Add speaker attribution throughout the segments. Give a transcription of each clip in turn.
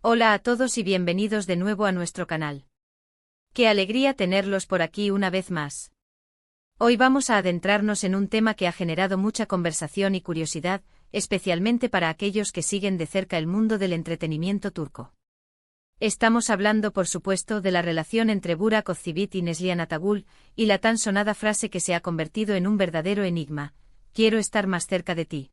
Speaker 1: Hola a todos y bienvenidos de nuevo a nuestro canal. Qué alegría tenerlos por aquí una vez más. Hoy vamos a adentrarnos en un tema que ha generado mucha conversación y curiosidad, especialmente para aquellos que siguen de cerca el mundo del entretenimiento turco. Estamos hablando, por supuesto, de la relación entre Burak Özçivit y Neslihan Atagül, y la tan sonada frase que se ha convertido en un verdadero enigma: quiero estar más cerca de ti.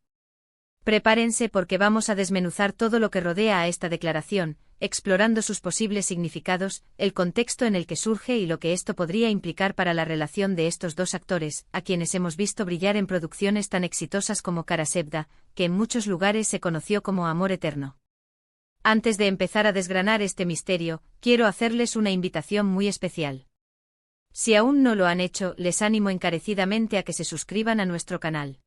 Speaker 1: Prepárense porque vamos a desmenuzar todo lo que rodea a esta declaración, explorando sus posibles significados, el contexto en el que surge y lo que esto podría implicar para la relación de estos dos actores, a quienes hemos visto brillar en producciones tan exitosas como Kara Sevda, que en muchos lugares se conoció como Amor Eterno. Antes de empezar a desgranar este misterio, quiero hacerles una invitación muy especial. Si aún no lo han hecho, les animo encarecidamente a que se suscriban a nuestro canal.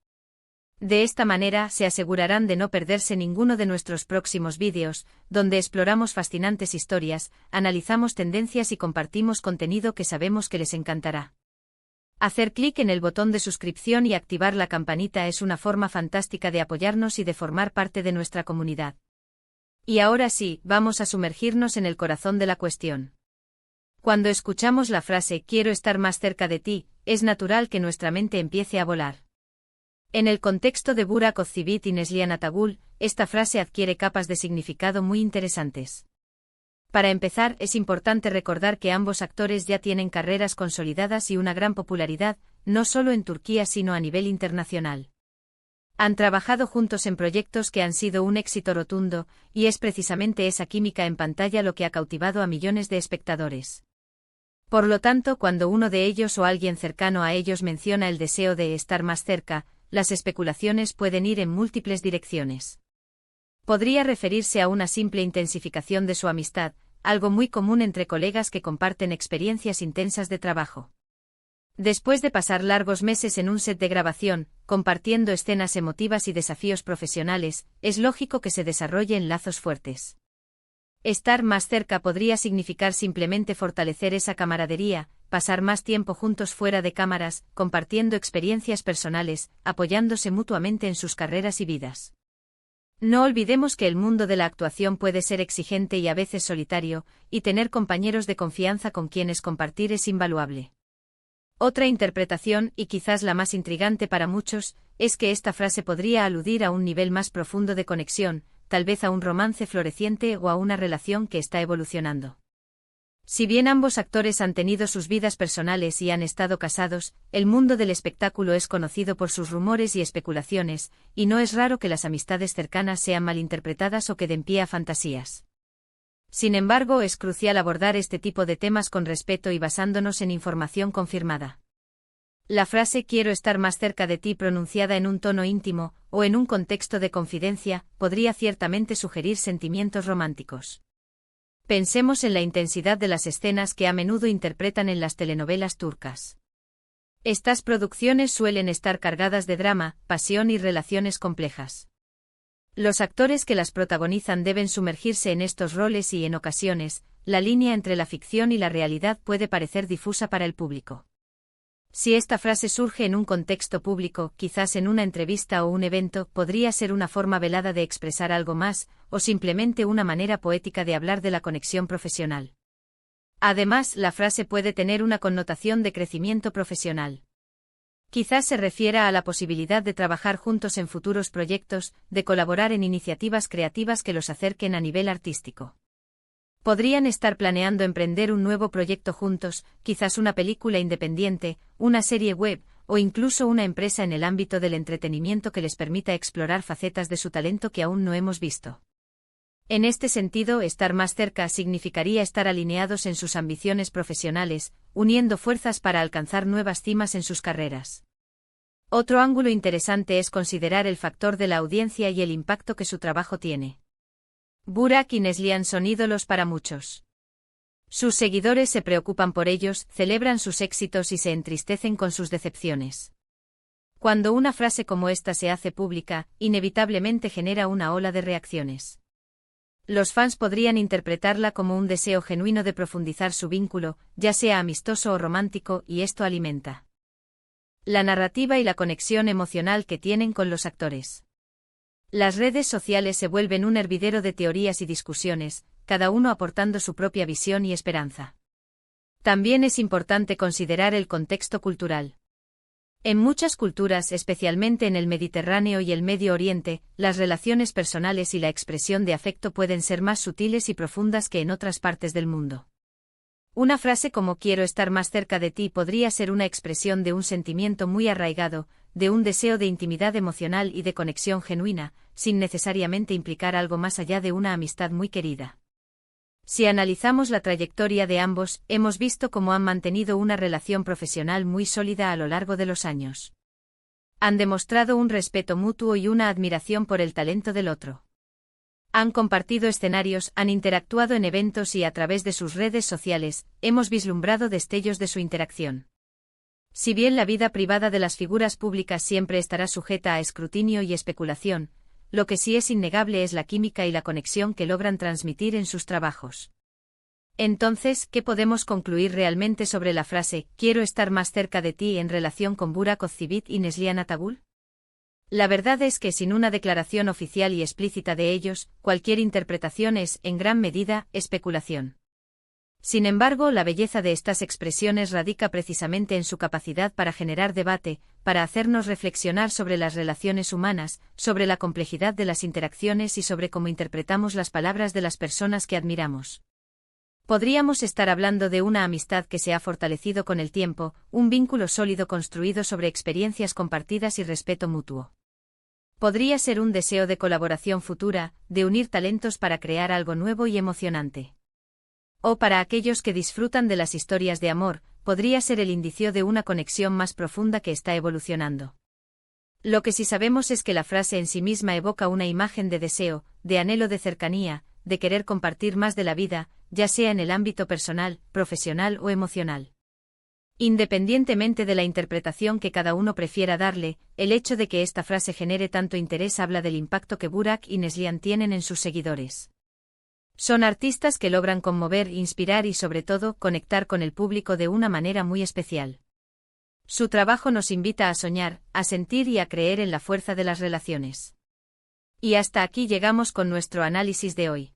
Speaker 1: De esta manera se asegurarán de no perderse ninguno de nuestros próximos vídeos, donde exploramos fascinantes historias, analizamos tendencias y compartimos contenido que sabemos que les encantará. Hacer clic en el botón de suscripción y activar la campanita es una forma fantástica de apoyarnos y de formar parte de nuestra comunidad. Y ahora sí, vamos a sumergirnos en el corazón de la cuestión. Cuando escuchamos la frase "quiero estar más cerca de ti", es natural que nuestra mente empiece a volar. En el contexto de Burak Özçivit y Neslihan Atagül, esta frase adquiere capas de significado muy interesantes. Para empezar, es importante recordar que ambos actores ya tienen carreras consolidadas y una gran popularidad, no solo en Turquía sino a nivel internacional. Han trabajado juntos en proyectos que han sido un éxito rotundo, y es precisamente esa química en pantalla lo que ha cautivado a millones de espectadores. Por lo tanto, cuando uno de ellos o alguien cercano a ellos menciona el deseo de estar más cerca, las especulaciones pueden ir en múltiples direcciones. Podría referirse a una simple intensificación de su amistad, algo muy común entre colegas que comparten experiencias intensas de trabajo. Después de pasar largos meses en un set de grabación, compartiendo escenas emotivas y desafíos profesionales, es lógico que se desarrollen lazos fuertes. Estar más cerca podría significar simplemente fortalecer esa camaradería, pasar más tiempo juntos fuera de cámaras, compartiendo experiencias personales, apoyándose mutuamente en sus carreras y vidas. No olvidemos que el mundo de la actuación puede ser exigente y a veces solitario, y tener compañeros de confianza con quienes compartir es invaluable. Otra interpretación, y quizás la más intrigante para muchos, es que esta frase podría aludir a un nivel más profundo de conexión, tal vez a un romance floreciente o a una relación que está evolucionando. Si bien ambos actores han tenido sus vidas personales y han estado casados, el mundo del espectáculo es conocido por sus rumores y especulaciones, y no es raro que las amistades cercanas sean malinterpretadas o que den pie a fantasías. Sin embargo, es crucial abordar este tipo de temas con respeto y basándonos en información confirmada. La frase "quiero estar más cerca de ti" pronunciada en un tono íntimo, o en un contexto de confidencia, podría ciertamente sugerir sentimientos románticos. Pensemos en la intensidad de las escenas que a menudo interpretan en las telenovelas turcas. Estas producciones suelen estar cargadas de drama, pasión y relaciones complejas. Los actores que las protagonizan deben sumergirse en estos roles y, en ocasiones, la línea entre la ficción y la realidad puede parecer difusa para el público. Si esta frase surge en un contexto público, quizás en una entrevista o un evento, podría ser una forma velada de expresar algo más, o simplemente una manera poética de hablar de la conexión profesional. Además, la frase puede tener una connotación de crecimiento profesional. Quizás se refiera a la posibilidad de trabajar juntos en futuros proyectos, de colaborar en iniciativas creativas que los acerquen a nivel artístico. Podrían estar planeando emprender un nuevo proyecto juntos, quizás una película independiente, una serie web, o incluso una empresa en el ámbito del entretenimiento que les permita explorar facetas de su talento que aún no hemos visto. En este sentido, estar más cerca significaría estar alineados en sus ambiciones profesionales, uniendo fuerzas para alcanzar nuevas cimas en sus carreras. Otro ángulo interesante es considerar el factor de la audiencia y el impacto que su trabajo tiene. Burak y Neslihan son ídolos para muchos. Sus seguidores se preocupan por ellos, celebran sus éxitos y se entristecen con sus decepciones. Cuando una frase como esta se hace pública, inevitablemente genera una ola de reacciones. Los fans podrían interpretarla como un deseo genuino de profundizar su vínculo, ya sea amistoso o romántico, y esto alimenta la narrativa y la conexión emocional que tienen con los actores. Las redes sociales se vuelven un hervidero de teorías y discusiones, cada uno aportando su propia visión y esperanza. También es importante considerar el contexto cultural. En muchas culturas, especialmente en el Mediterráneo y el Medio Oriente, las relaciones personales y la expresión de afecto pueden ser más sutiles y profundas que en otras partes del mundo. Una frase como "quiero estar más cerca de ti" podría ser una expresión de un sentimiento muy arraigado, de un deseo de intimidad emocional y de conexión genuina, sin necesariamente implicar algo más allá de una amistad muy querida. Si analizamos la trayectoria de ambos, hemos visto cómo han mantenido una relación profesional muy sólida a lo largo de los años. Han demostrado un respeto mutuo y una admiración por el talento del otro. Han compartido escenarios, han interactuado en eventos y a través de sus redes sociales, hemos vislumbrado destellos de su interacción. Si bien la vida privada de las figuras públicas siempre estará sujeta a escrutinio y especulación, lo que sí es innegable es la química y la conexión que logran transmitir en sus trabajos. Entonces, ¿qué podemos concluir realmente sobre la frase "quiero estar más cerca de ti" en relación con Burak Özçivit y Neslihan Atagül? La verdad es que sin una declaración oficial y explícita de ellos, cualquier interpretación es, en gran medida, especulación. Sin embargo, la belleza de estas expresiones radica precisamente en su capacidad para generar debate, para hacernos reflexionar sobre las relaciones humanas, sobre la complejidad de las interacciones y sobre cómo interpretamos las palabras de las personas que admiramos. Podríamos estar hablando de una amistad que se ha fortalecido con el tiempo, un vínculo sólido construido sobre experiencias compartidas y respeto mutuo. Podría ser un deseo de colaboración futura, de unir talentos para crear algo nuevo y emocionante. O para aquellos que disfrutan de las historias de amor, podría ser el indicio de una conexión más profunda que está evolucionando. Lo que sí sabemos es que la frase en sí misma evoca una imagen de deseo, de anhelo de cercanía, de querer compartir más de la vida, ya sea en el ámbito personal, profesional o emocional. Independientemente de la interpretación que cada uno prefiera darle, el hecho de que esta frase genere tanto interés habla del impacto que Burak y Neslihan tienen en sus seguidores. Son artistas que logran conmover, inspirar y sobre todo conectar con el público de una manera muy especial. Su trabajo nos invita a soñar, a sentir y a creer en la fuerza de las relaciones. Y hasta aquí llegamos con nuestro análisis de hoy.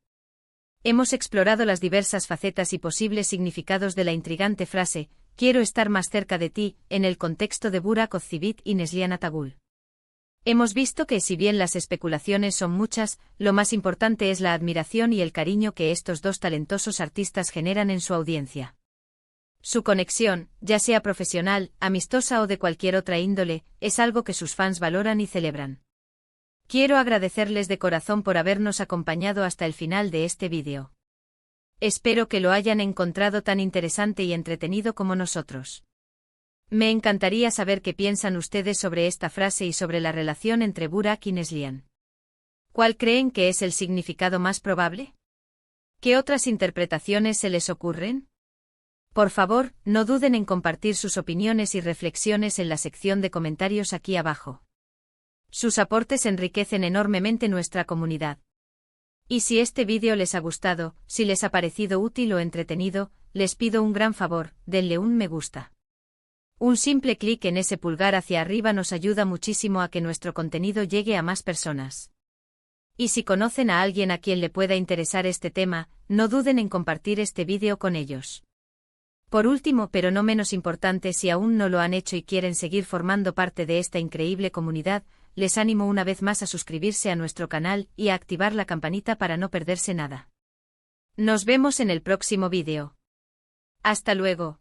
Speaker 1: Hemos explorado las diversas facetas y posibles significados de la intrigante frase "quiero estar más cerca de ti" en el contexto de Burak Özçivit y Neslihan Atagül. Hemos visto que si bien las especulaciones son muchas, lo más importante es la admiración y el cariño que estos dos talentosos artistas generan en su audiencia. Su conexión, ya sea profesional, amistosa o de cualquier otra índole, es algo que sus fans valoran y celebran. Quiero agradecerles de corazón por habernos acompañado hasta el final de este vídeo. Espero que lo hayan encontrado tan interesante y entretenido como nosotros. Me encantaría saber qué piensan ustedes sobre esta frase y sobre la relación entre Burak y Neslihan. ¿Cuál creen que es el significado más probable? ¿Qué otras interpretaciones se les ocurren? Por favor, no duden en compartir sus opiniones y reflexiones en la sección de comentarios aquí abajo. Sus aportes enriquecen enormemente nuestra comunidad. Y si este vídeo les ha gustado, si les ha parecido útil o entretenido, les pido un gran favor, denle un me gusta. Un simple clic en ese pulgar hacia arriba nos ayuda muchísimo a que nuestro contenido llegue a más personas. Y si conocen a alguien a quien le pueda interesar este tema, no duden en compartir este vídeo con ellos. Por último, pero no menos importante, si aún no lo han hecho y quieren seguir formando parte de esta increíble comunidad, les animo una vez más a suscribirse a nuestro canal y a activar la campanita para no perderse nada. Nos vemos en el próximo vídeo. Hasta luego.